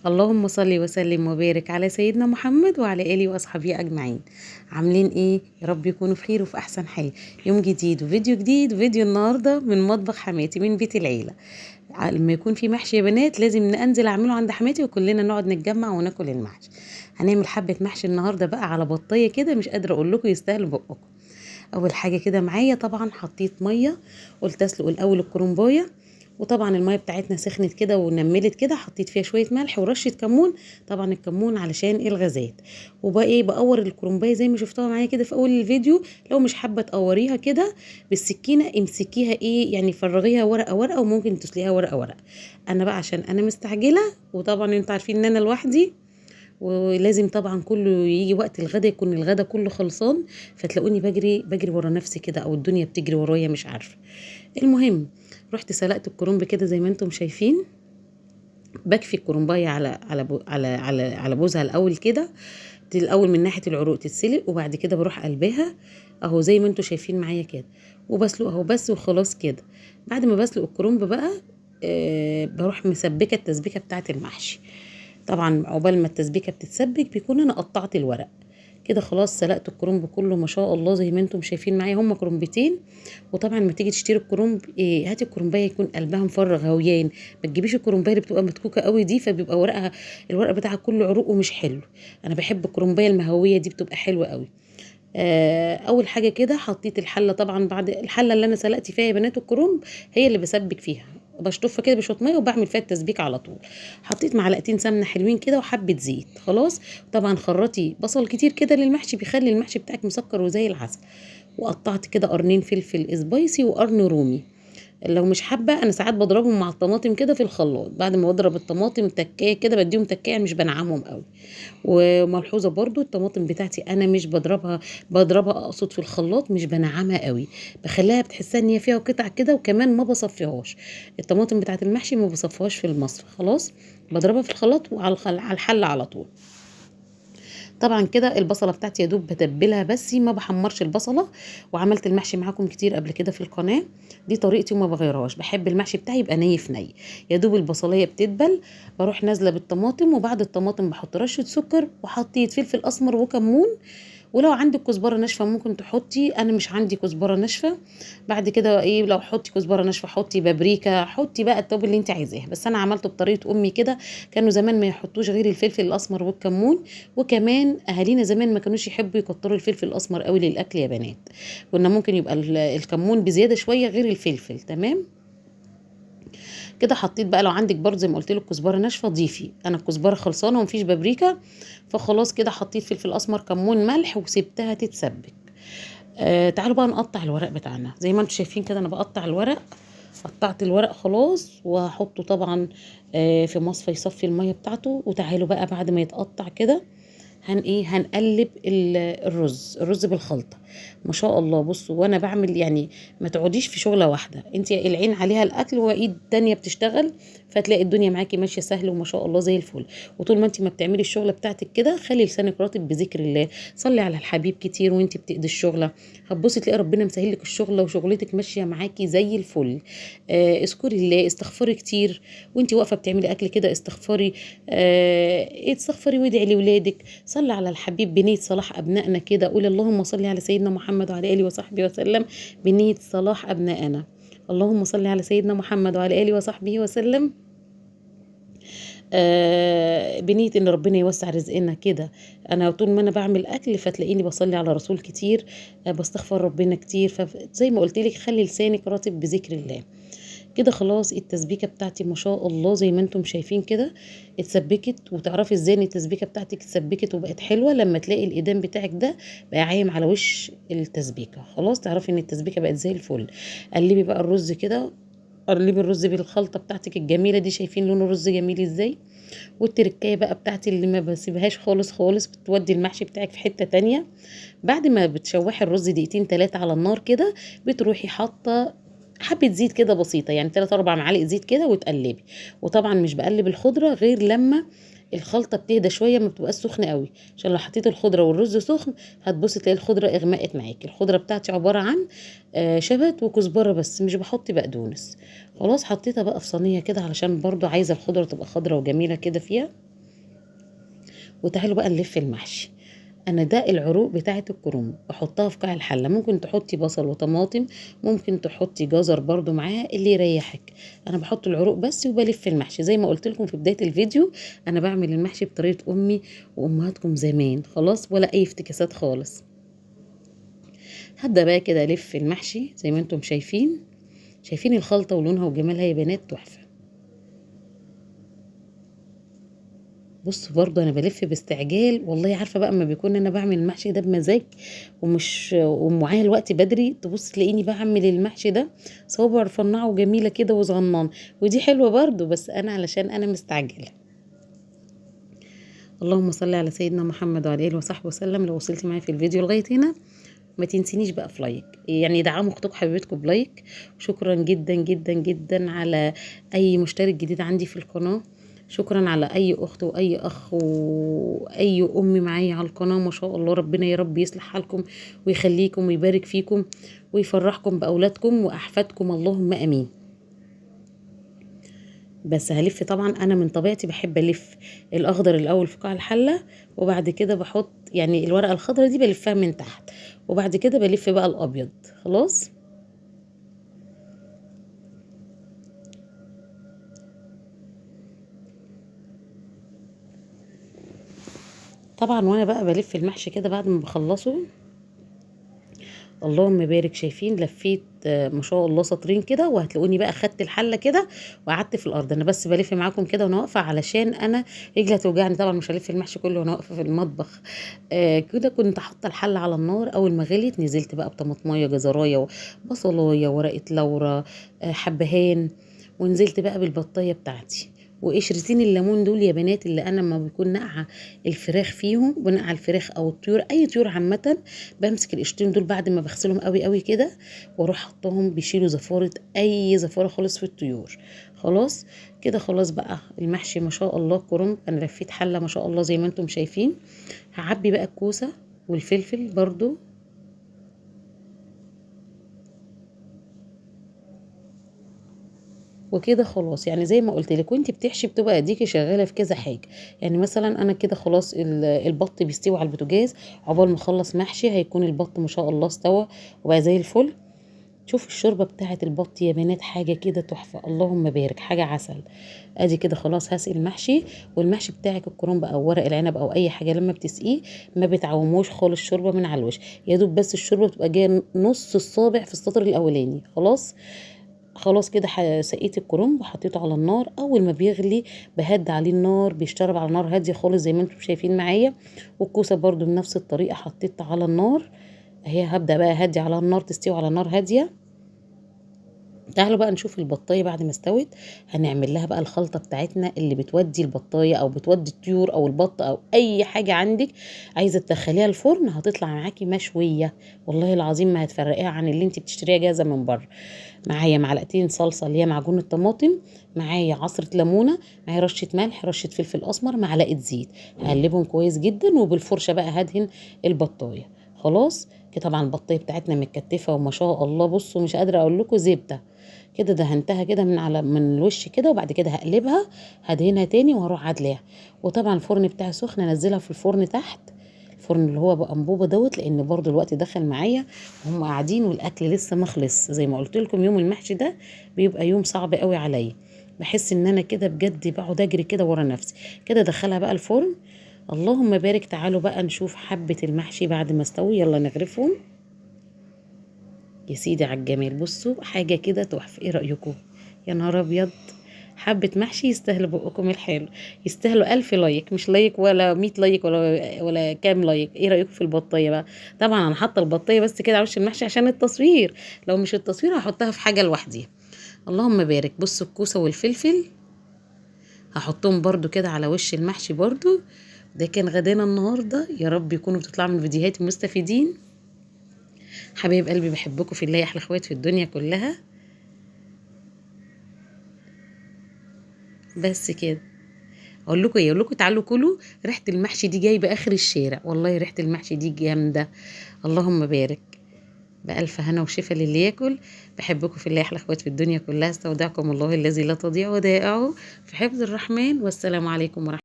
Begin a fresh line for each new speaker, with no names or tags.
اللهم صل وسلم وبارك على سيدنا محمد وعلى آله وأصحابه أجمعين. عاملين إيه؟ يا رب يكونوا بخير وفي أحسن حال. يوم جديد وفيديو جديد، وفيديو النهاردة من مطبخ حماتي من بيت العيلة. لما يكون في محشي يا بنات لازم أنزل أعمله عند حماتي وكلنا نقعد نتجمع وناكل المحشي. هنعمل حبة محشي النهاردة بقى على بطية كده، مش قادرة أقول لكم يستاهلوا بقكم. أول حاجة كده معايا طبعا حطيت مية، قلت أسلق الأول الكرنباية. وطبعا الميه بتاعتنا سخنت كده ونملت كده، حطيت فيها شويه ملح ورشه كمون. طبعا الكمون علشان الغازات. وبقى ايه، بقور الكرنبايه زي ما شفتوها معايا كده في اول الفيديو. لو مش حابه تقوريها كده بالسكينه، امسكيها ايه يعني، فرغيها ورقه ورقه، وممكن تسلقيها ورقه ورقه. انا بقى عشان انا مستعجله، وطبعا انتوا عارفين ان انا لوحدي، ولازم طبعا كله يجي وقت الغدا يكون الغدا كله خلصان. فتلاقوني بجري ورا نفسي كده، او الدنيا بتجري ورايا مش عارفه. المهم، رحت سلقت الكرنب كده زي ما انتم شايفين. بكفي الكرنبايه على بوزها الاول كده. الاول من ناحيه العروق تتسلق، وبعد كده بروح قلبها اهو زي ما انتم شايفين معايا كده. وبسلقها وبس وخلاص كده. بعد ما بسلق الكرنب بقى، بروح مسبكه التسبيكه بتاعه المحشي. طبعا عقبال ما التسبيكه بتتسبك بيكون انا قطعت الورق. كده خلاص سلقت الكرنب كله ما شاء الله زي ما انتم شايفين معايا، هما كرنبتين. وطبعا ما تيجي تشتري الكرنب، هاتي الكرنبايه يكون قلبها مفرغ هويان. ما تجيبيش الكرنبايه اللي بتبقى متكوكه قوي دي، فبيبقى الورق بتاعها كله عروق ومش حلو. انا بحب الكرنبايه المهويه دي، بتبقى حلوه قوي. اول حاجه كده حطيت الحله، طبعا بعد الحله اللي انا سلقت فيها يا بنات الكرنب هي اللي بسبك فيها. بشطفها كده بشويه ميه وبعمل فيها التسبيك على طول. حطيت معلقتين سمنه حلوين كده وحبه زيت خلاص. طبعا خرطي بصل كتير كده للمحشي، بيخلي المحشي بتاعك مسكر وزي العسل. وقطعت كده قرنين فلفل سبايسي وقرن رومي. لو مش حابه، انا ساعات بضربهم مع الطماطم كده في الخلاط. بعد ما بضرب الطماطم تكايه كده بديهم تكايه، مش بنعمهم قوي. وملحوظه برضو الطماطم بتاعتي انا مش بضربها اقصد في الخلاط، مش بنعمها قوي. بخليها بتحسها ان هي فيها قطع كده، وكمان ما بصفيهاش. الطماطم بتاعت المحشي ما بصفيهاش في المصفى خلاص. بضربها في الخلاط وعلى على الحله على طول. طبعا كده البصله بتاعتي يا دوب بتبلها بس ما بحمرش البصله. وعملت المحشي معاكم كتير قبل كده في القناه. دي طريقتي وما بغيرهاش، بحب المحشي بتاعي يبقى ني في ني. يا دوب البصليه بتدبل، بروح نازله بالطماطم، وبعد الطماطم بحط رشه سكر وحطيت فلفل اسمر وكمون. ولو عندك كزبره ناشفه ممكن تحطي، انا مش عندي كزبره ناشفه. بعد كده ايه، لو حطي كزبره ناشفه حطي بابريكا، حطي بقى التوابل اللي انت عايزاها، بس انا عملته بطريقه امي كده. كانوا زمان ما يحطوش غير الفلفل الاسمر والكمون. وكمان اهالينا زمان ما كانوش يحبوا يكتروا الفلفل الاسمر قوي للاكل يا بنات. كنا ممكن يبقى الكمون بزياده شويه غير الفلفل، تمام. كده حطيت بقى، لو عندك برضه زي ما قلت لك كزبره ناشفه ضيفي، انا الكزبره خلصانه ومفيش بابريكا. فخلاص كده حطيت فلفل اسمر كمون ملح وسبتها تتسبك. تعالوا بقى نقطع الورق بتاعنا زي ما انتم شايفين كده، انا بقطع الورق. قطعت الورق خلاص وهحطه طبعا في مصفى يصفي الميه بتاعته. وتعالوا بقى بعد ما يتقطع كده، هنقلب الرز بالخلطه. ما شاء الله بصوا وانا بعمل يعني. ما تقعديش في شغله واحده، انت العين عليها الاكل وايد تانية بتشتغل. فتلاقي الدنيا معاكي ماشيه سهل وما شاء الله زي الفل. وطول ما انت ما بتعملي الشغله بتاعتك كده، خلي لسانك رطب بذكر الله. صلي على الحبيب كتير وانت بتقضي الشغله. هتبصي تلاقي ربنا مسهل لك الشغله وشغلتك ماشيه معاكي زي الفل. اذكري الله، استغفري كتير. وانت واقفه بتعملي اكل كده استغفري. استغفري وادعي لاولادك. صلي على الحبيب بنية صلاح أبنائنا كده، قول اللهم صل على سيدنا محمد وعلى آله وصحبه وسلم بنية صلاح أبنائنا. اللهم صل على سيدنا محمد وعلى آله وصحبه وسلم بنية ان ربنا يوسع رزقنا كده. انا طول ما انا بعمل اكل فتلاقيني بصلي على رسول كتير. بستغفر ربنا كتير، فزي ما قلت لك خلي لسانك راتب بذكر الله. كده خلاص التسبيكه بتاعتي ما شاء الله زي ما انتم شايفين كده اتسبكت. وتعرفي ازاي ان التسبيكه بتاعتك اتسبكت وبقت حلوه؟ لما تلاقي الايدام بتاعك ده بقى عايم على وش التسبيكه، خلاص تعرفي ان التسبيكه بقت زي الفل. قلبي بقى الرز كده. قلبي الرز بالخلطه بتاعتك الجميله دي، شايفين لون الرز جميل ازاي؟ والتركايه بقى بتاعتي اللي ما بسيبهاش خالص خالص، بتودي المحشي بتاعك في حته تانية. بعد ما بتشوحي الرز دقيقتين 3 على النار كده، بتروحي حاطه حبه زيت كده بسيطه، يعني 3 4 معالق زيت كده وتقلبي. وطبعا مش بقلب الخضره غير لما الخلطه بتهدى شويه، ما بتبقاش سخنه قوي، عشان لو حطيت الخضره والرز سخن هتبصي تلاقي الخضره اغمقت معاكي. الخضره بتاعتي عباره عن شبت وكزبره بس، مش بحط بقدونس. خلاص حطيتها بقى في صينيه كده، علشان برضو عايزه الخضره تبقى خضره وجميله كده فيها. وتعالوا بقى نلف المحشي. انا ده العروق بتاعه الكرنب بحطها في قاع الحله، ممكن تحطي بصل وطماطم، ممكن تحطي جزر برضو معاها اللي يريحك. انا بحط العروق بس وبلف المحشي زي ما قلت لكم في بدايه الفيديو. انا بعمل المحشي بطريقه امي وامهاتكم زمان، خلاص ولا اي افتكاسات خالص. هبدا بقى كده الف المحشي زي ما انتم شايفين. شايفين الخلطه ولونها وجمالها يا بنات؟ تحفه. بص برضو انا بلف باستعجال، والله عارفه بقى اما بيكون انا بعمل المحشي ده بمزاج ومش ومعايا الوقت بدري، تبص تلاقيني بعمل المحشي ده صوابع رفنعه وجميله كده وصغننه، ودي حلوه برضو، بس انا علشان انا مستعجله. اللهم صل على سيدنا محمد وعلى اله وصحبه وسلم. لو وصلتي معايا في الفيديو لغايه هنا ما تنسينيش بقى في لايك، يعني دعموا اختكم حبيبتكم بلايك. شكرا جدا جدا جدا على اي مشترك جديد عندي في القناة. شكرا على اي اخت واي اخ واي ام معايا على القناة، ما شاء الله ربنا يا رب يصلح حالكم ويخليكم ويبارك فيكم ويفرحكم باولادكم واحفادكم، اللهم امين. بس هلف طبعا، انا من طبيعتي بحب الف الاخضر الاول في قاع الحله، وبعد كده بحط يعني الورقه الخضراء دي بلفها من تحت، وبعد كده بلف بقى الابيض. خلاص. طبعا وانا بقى بلف المحشي كده بعد ما بخلصه، اللهم بارك، شايفين لفيت ما شاء الله سطرين كده، وهتلاقوني بقى خدت الحله كده وقعدت في الارض. انا بس بلف معاكم كده وانا واقفه علشان انا رجلي هتوجعني، طبعا مش هلف المحشي كله وانا واقفه في المطبخ. كده كنت حاطه الحله على النار، اول ما غليت نزلت بقى بطماطمايه جزرايه وبصلايه ورقه لورا حبهان، ونزلت بقى بالبطايه بتاعتي وقشرتين الليمون دول يا بنات، اللي انا لما بيكون نقعه الفراخ فيهم، بنقع الفراخ او الطيور، اي طيور عامه، بمسك القشرتين دول بعد ما بغسلهم قوي قوي كده واروح حطهم، بيشيلوا زفاره، اي زفاره خالص في الطيور. خلاص كده، خلاص بقى المحشي ما شاء الله كرنب. انا لفيت حله ما شاء الله زي ما انتم شايفين. هعبي بقى الكوسه والفلفل برضو، وكده خلاص. يعني زي ما قلت لك، وانت بتحشي بتبقى اديكي شغاله في كذا حاجه. يعني مثلا انا كده خلاص البط بيستوي على البوتاجاز، عقبال ما اخلص محشي هيكون البط ما شاء الله استوى وبقى زي الفل. شوف الشوربه بتاعه البط يا بنات، حاجه كده تحفه، اللهم بارك، حاجه عسل. ادي كده خلاص هسقي المحشي. والمحشي بتاعك الكرنب او ورق العنب او اي حاجه لما بتسقيه ما بتعوموش خالص شوربه من على الوش، يا دوب بس الشوربه بتبقى جايه نص الصابع في السطر الاولاني. خلاص. خلاص كده سقيت الكرنب وحطيته على النار. اول ما بيغلي بهدي عليه النار، بيشتغل على نار هاديه خالص زي ما انتم شايفين معايا. والكوسه برضو بنفس الطريقه حطيتها على النار اهي، هبدا بقى هدي على النار تستوي على نار هاديه. تعالوا بقى نشوف البطايه بعد ما استوت. هنعمل لها بقى الخلطه بتاعتنا اللي بتودي البطايه او بتودي الطيور او البط او اي حاجه عندك عايزه تدخليها الفرن، هتطلع معاكي مشويه، والله العظيم ما هتفرقيها عن اللي انت بتشتريها جاهزه من بره. معايا معلقتين صلصه اللي هي معجون الطماطم، معايا عصره ليمونه، معايا رشه ملح، رشه فلفل اسمر، معلقه زيت. هقلبهم كويس جدا وبالفرشه بقى هدهن البطايه. خلاص كده. طبعا البطايه بتاعتنا متكتفه وما شاء الله، بصوا مش قادره اقول لكم زبده. كده دهنتها كده من الوش كده، وبعد كده هقلبها هدهنها تاني وهروح عدلاها. وطبعا الفرن بتاعي سخن، انزلها في الفرن تحت، الفرن اللي هو بانبوبه دوت، لان برضو الوقت دخل معايا وهم قاعدين والاكل لسه مخلص. زي ما قلت لكم يوم المحشي ده بيبقى يوم صعب قوي عليا، بحس ان انا كده بجد بقعد اجري كده ورا نفسي. كده دخلها بقى الفرن. اللهم بارك. تعالوا بقى نشوف حبه المحشي بعد ما استوي، يلا نغرفهم يا سيدي على الجمال. بصوا حاجه كده تحفه، ايه رايكم؟ يا نهار ابيض، حبة محشي يستاهلوا بقكم الحلو، يستاهلوا 1000 لايك، مش لايك ولا 100 لايك ولا كام لايك. ايه رأيكم في البطاية بقى؟ طبعا انا حاطة البطاية بس كده على وش المحشي عشان التصوير، لو مش التصوير هحطها في حاجة لوحدي. اللهم بارك. بصوا الكوسة والفلفل هحطهم برضو كده على وش المحشي برضو. ده كان غدانا النهاردة، يا رب يكونوا بتطلعوا من فيديوهاتي مستفيدين. حبايب قلبي بحبكم في الله، احلى اخوات في الدنيا كلها. بس كده. اقول لكم ايه؟ اقول لكم تعالوا كلوا، ريحه المحشي دي جايبه اخر الشارع، والله ريحه المحشي دي جامده. اللهم بارك. بألف هنا وشفا للي ياكل. بحبكم في الله، احلى اخوات في الدنيا كلها. استودعكم الله الذي لا تضيع ودائعه في حفظ الرحمن، والسلام عليكم ورحمه